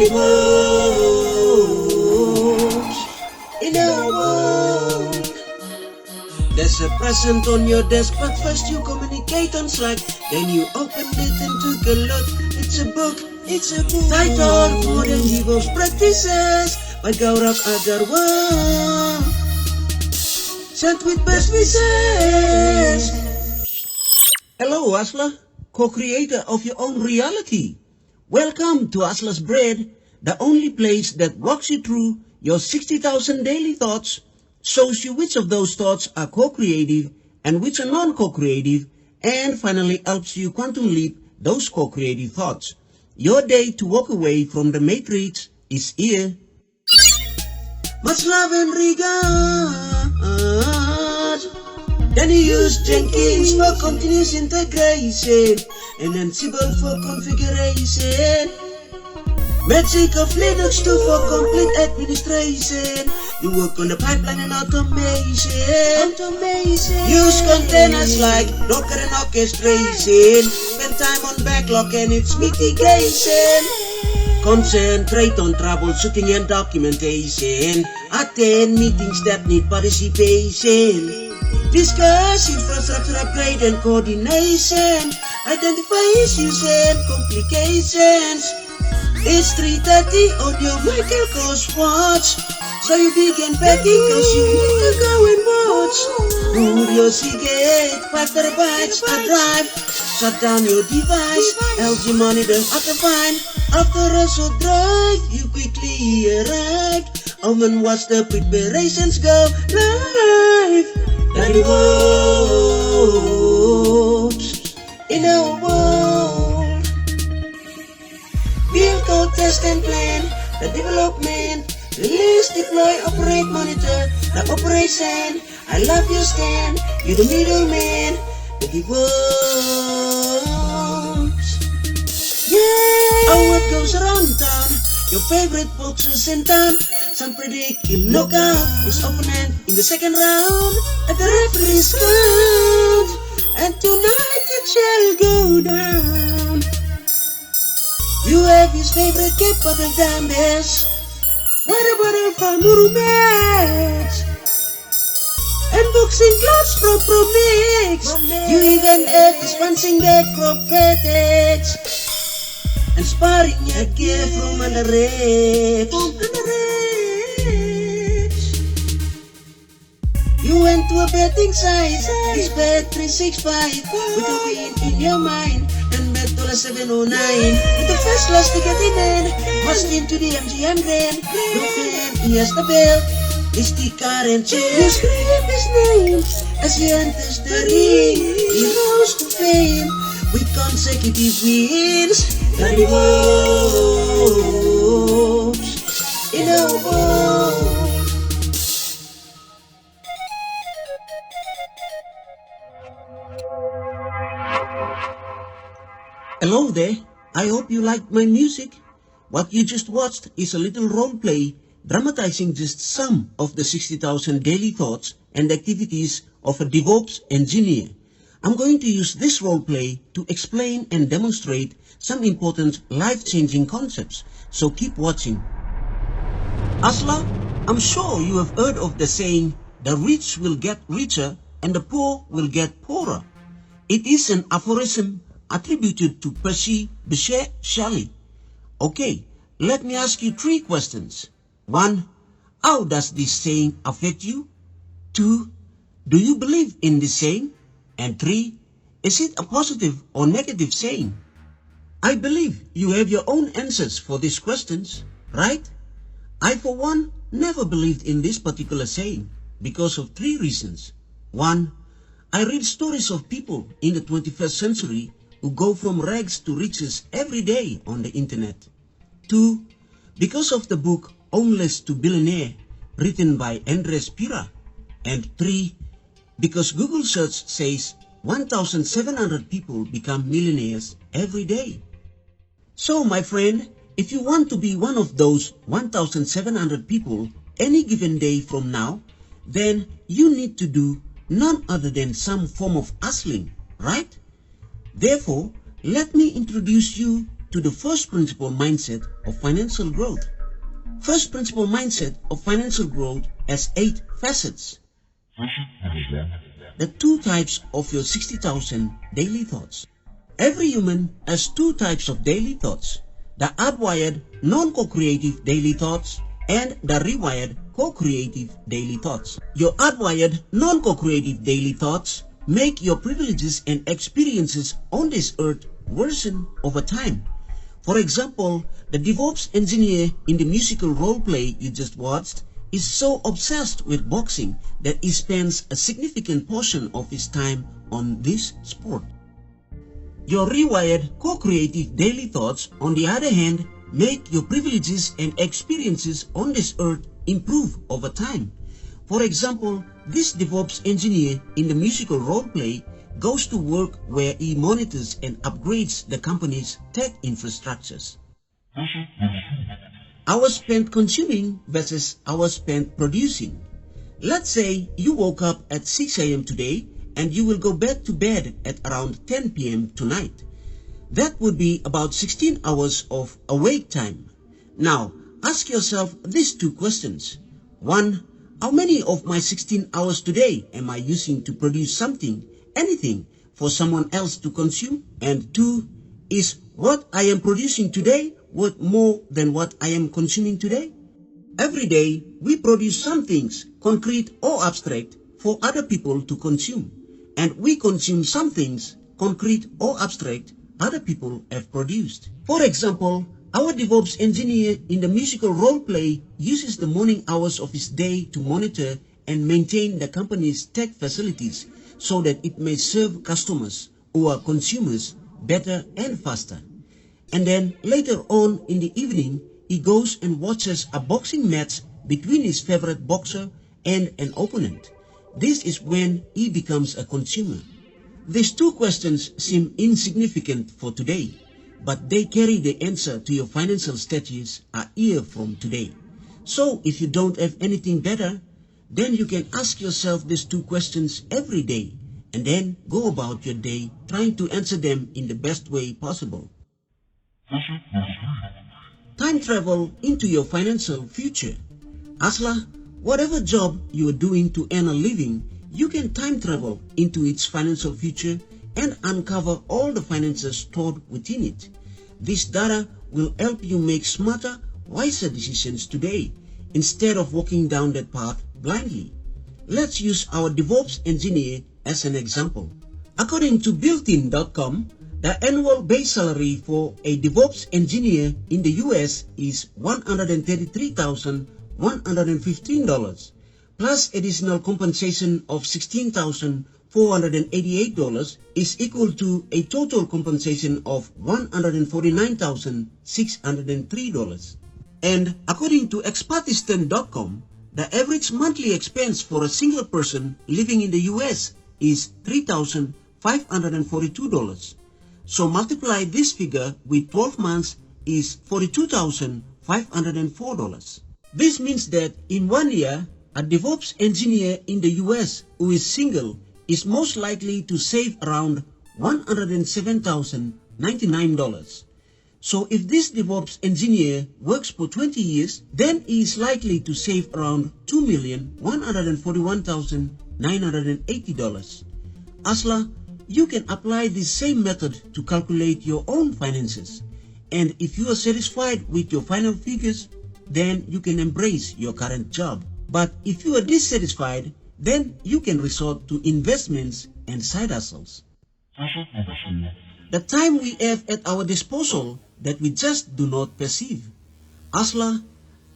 DevOps in our world. There's a present on your desk, but first you communicate on Slack. Then you opened it and took a look. It's a book titled Modern DevOps Practices by Gaurav Agarwal, sent with best wishes. Hello Asla, co-creator of your own reality. Welcome to Asla's Bread, the only place that walks you through your 60,000 daily thoughts, shows you which of those thoughts are co-creative and which are non-co-creative, and finally helps you quantum leap those co-creative thoughts. Your day to walk away from the matrix is here. Much love and regard. Then you use Jenkins for continuous integration and Ansible for configuration. Magic of Linux 2 for complete administration. You work on the pipeline and automation. Use containers like Docker and orchestration. Spend time on backlog and its mitigation. Concentrate on troubleshooting and documentation. Attend meetings that need participation. Discuss infrastructure upgrade and coordination. Identify issues and complications. It's 3:30 on your Michael Kors watch, so you begin packing cause you need to go and watch. Put your Seagate 5 terabytes hard drive. Shut down your device, LG monitor after fine. After a short drive, you quickly arrive. And watch the preparations go live. DevOps in our world. Build, code, test and plan the development. Release, deploy, operate, monitor the operation. I love your stand, you're the middleman. DevOps. Yeah. Oh, what goes around town? Your favorite boxers in town. Some predict him knockout his opponent in the second round. At the referee's count, and tonight it shall go down. You have his favorite capable dumbbells. What about a Famuru match? And boxing gloves from Pro Mix. You even have his punching bag prophetics. And sparring your gear from under reps. You went to a betting site, it's bet 365 with a win in your mind. And bet $709 with the first class ticket in. Must into the MGM Grand. Look at he has the belt, it's the current. You scream his name as he enters the ring. He rose to fame with consecutive wins. DevOps in our world. Hello there, I hope you liked my music. What you just watched is a little role play dramatizing just some of the 60,000 daily thoughts and activities of a DevOps engineer. I'm going to use this role play to explain and demonstrate some important life-changing concepts, so keep watching. Asla, I'm sure you have heard of the saying, the rich will get richer and the poor will get poorer. It is an aphorism attributed to Percy Bysshe Shelley. Okay, let me ask you 3 questions. 1. How does this saying affect you? 2. Do you believe in this saying? And 3. Is it a positive or negative saying? I believe you have your own answers for these questions, right? I, for one, never believed in this particular saying because of 3 reasons. 1. I read stories of people in the 21st century who go from rags to riches every day on the internet. 2. Because of the book Homeless to Billionaire written by Andres Pira. And 3. Because Google search says 1,700 people become millionaires every day. So my friend, if you want to be one of those 1,700 people any given day from now, then you need to do none other than some form of hustling, right? Therefore, let me introduce you to the first principle mindset of financial growth. First principle mindset of financial growth has 8 facets. The 2 types of your 60,000 daily thoughts. Every human has 2 types of daily thoughts: the hardwired non-co-creative daily thoughts and the rewired co-creative daily thoughts. Your hardwired non-co-creative daily thoughts make your privileges and experiences on this earth worsen over time. For example, the DevOps engineer in the musical role play you just watched is so obsessed with boxing that he spends a significant portion of his time on this sport. Your rewired co-creative daily thoughts, on the other hand, make your privileges and experiences on this earth improve over time. For example, this DevOps engineer in the musical role play goes to work where he monitors and upgrades the company's tech infrastructures. Hours spent consuming versus hours spent producing. Let's say you woke up at 6 a.m. today and you will go back to bed at around 10 p.m. tonight. That would be about 16 hours of awake time. Now, ask yourself these 2 questions. 1. How many of my 16 hours today am I using to produce something, anything, for someone else to consume? And 2. Is what I am producing today worth more than what I am consuming today? Every day, we produce some things, concrete or abstract, for other people to consume. And we consume some things, concrete or abstract, other people have produced. For example, our DevOps engineer in the musical role play uses the morning hours of his day to monitor and maintain the company's tech facilities so that it may serve customers who are consumers better and faster. And then later on in the evening, he goes and watches a boxing match between his favorite boxer and an opponent. This is when he becomes a consumer. These 2 questions seem insignificant for today, but they carry the answer to your financial status a year from today. So if you don't have anything better, then you can ask yourself these 2 questions every day and then go about your day trying to answer them in the best way possible. Time travel into your financial future. Hustler, whatever job you are doing to earn a living, you can time travel into its financial future and uncover all the finances stored within it. This data will help you make smarter, wiser decisions today instead of walking down that path blindly. Let's use our DevOps engineer as an example. According to builtin.com, the annual base salary for a DevOps engineer in the US is $133,115, plus additional compensation of $16,488 is equal to a total compensation of $149,603. And according to expertistan.com, the average monthly expense for a single person living in the US is $3,542. So multiply this figure with 12 months is $42,504. This means that in 1 year, a DevOps engineer in the US who is single is most likely to save around $107,099. So if this DevOps engineer works for 20 years, then he is likely to save around $2,141,980. Hustler, you can apply this same method to calculate your own finances. And if you are satisfied with your final figures, then you can embrace your current job. But if you are dissatisfied, then you can resort to investments and side hustles. The time we have at our disposal that we just do not perceive. Hustler,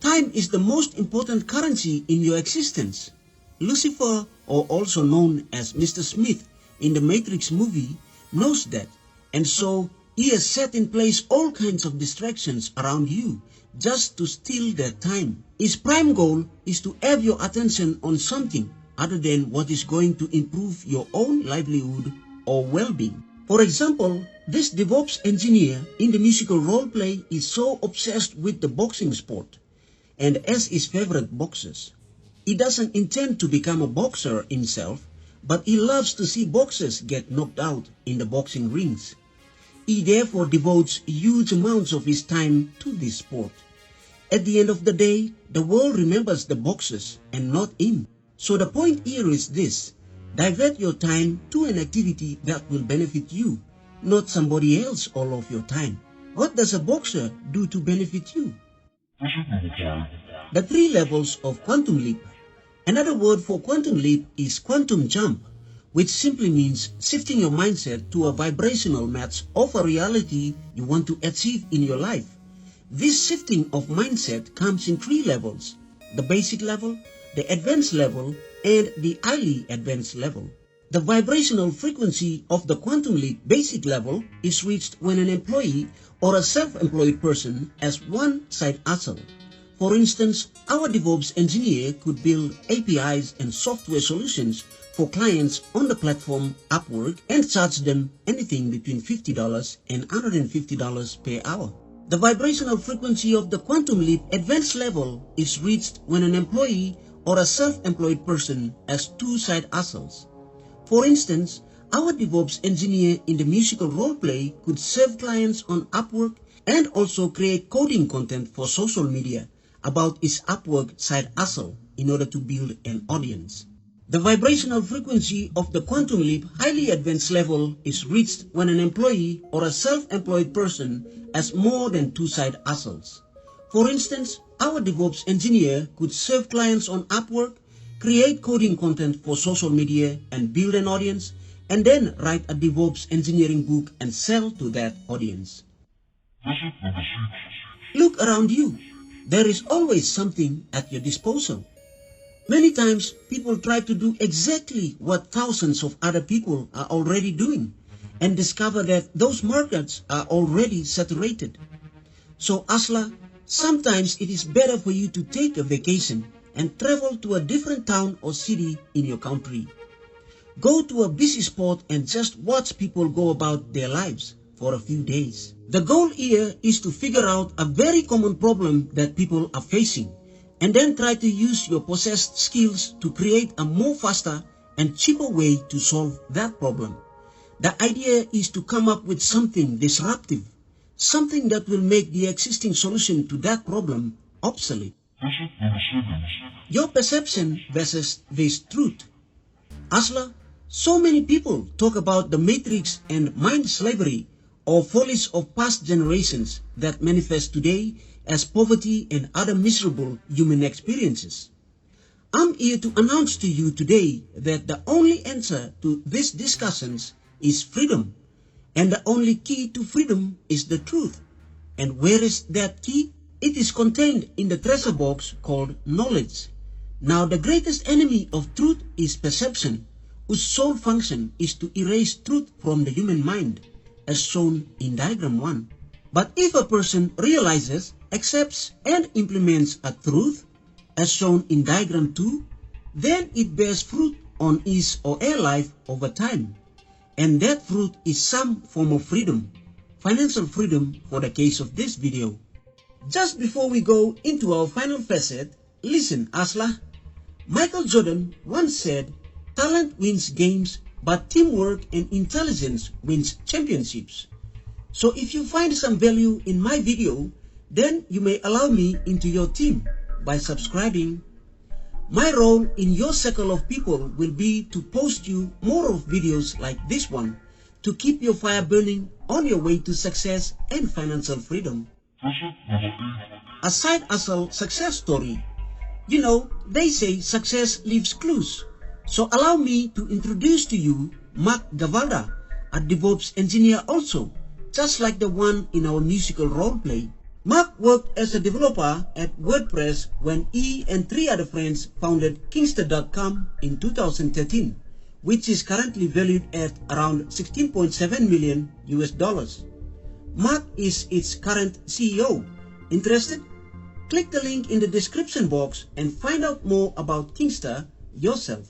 time is the most important currency in your existence. Lucifer, or also known as Mr. Smith in the Matrix movie, knows that, and so he has set in place all kinds of distractions around you just to steal their time. His prime goal is to have your attention on something other than what is going to improve your own livelihood or well-being. For example, this DevOps engineer in the musical role play is so obsessed with the boxing sport and as his favorite boxers. He doesn't intend to become a boxer himself, but he loves to see boxers get knocked out in the boxing rings. He therefore devotes huge amounts of his time to this sport. At the end of the day, the world remembers the boxers and not him. So the point here is this: divert your time to an activity that will benefit you, not somebody else all of your time. What does a boxer do to benefit you? The 3 levels of quantum leap. Another word for quantum leap is quantum jump, which simply means shifting your mindset to a vibrational match of a reality you want to achieve in your life. This shifting of mindset comes in 3 levels: the basic level, the advanced level, and the highly advanced level. The vibrational frequency of the quantum leap basic level is reached when an employee or a self-employed person has one side hustle. For instance, our DevOps engineer could build APIs and software solutions for clients on the platform Upwork and charge them anything between $50 and $150 per hour. The vibrational frequency of the quantum leap advanced level is reached when an employee or a self-employed person has 2 side hustles. For instance, our DevOps engineer in the musical roleplay could serve clients on Upwork and also create coding content for social media about his Upwork side hustle in order to build an audience. The vibrational frequency of the quantum leap highly advanced level is reached when an employee or a self-employed person has more than 2 side hustles. For instance, our DevOps engineer could serve clients on Upwork, create coding content for social media and build an audience, and then write a DevOps engineering book and sell to that audience. Look around you. There is always something at your disposal. Many times, people try to do exactly what thousands of other people are already doing and discover that those markets are already saturated. So, Asla, sometimes it is better for you to take a vacation and travel to a different town or city in your country. Go to a busy spot and just watch people go about their lives for a few days. The goal here is to figure out a very common problem that people are facing, and then try to use your possessed skills to create a more faster and cheaper way to solve that problem. The idea is to come up with something disruptive, something that will make the existing solution to that problem obsolete. Your perception versus this truth. Asla, so many people talk about the matrix and mind slavery or follies of past generations that manifest today as poverty and other miserable human experiences. I'm here to announce to you today that the only answer to these discussions is freedom, and the only key to freedom is the truth. And where is that key? It is contained in the treasure box called knowledge. Now, the greatest enemy of truth is perception, whose sole function is to erase truth from the human mind, as shown in diagram 1. But if a person realizes, accepts, and implements a truth, as shown in diagram 2, then it bears fruit on his or her life over time. And that fruit is some form of freedom, financial freedom for the case of this video. Just before we go into our final facet, listen, Asla. Michael Jordan once said, "Talent wins games, but teamwork and intelligence wins championships." So if you find some value in my video, then you may allow me into your team by subscribing. My role in your circle of people will be to post you more of videos like this one to keep your fire burning on your way to success and financial freedom. A side hustle success story. You know, they say success leaves clues. So allow me to introduce to you Mark Gavalda, a DevOps engineer also, just like the one in our musical roleplay. Mark worked as a developer at WordPress when he and 3 other friends founded Kingster.com in 2013, which is currently valued at around $16.7 million US. Mark is its current CEO. Interested? Click the link in the description box and find out more about Kingster yourself.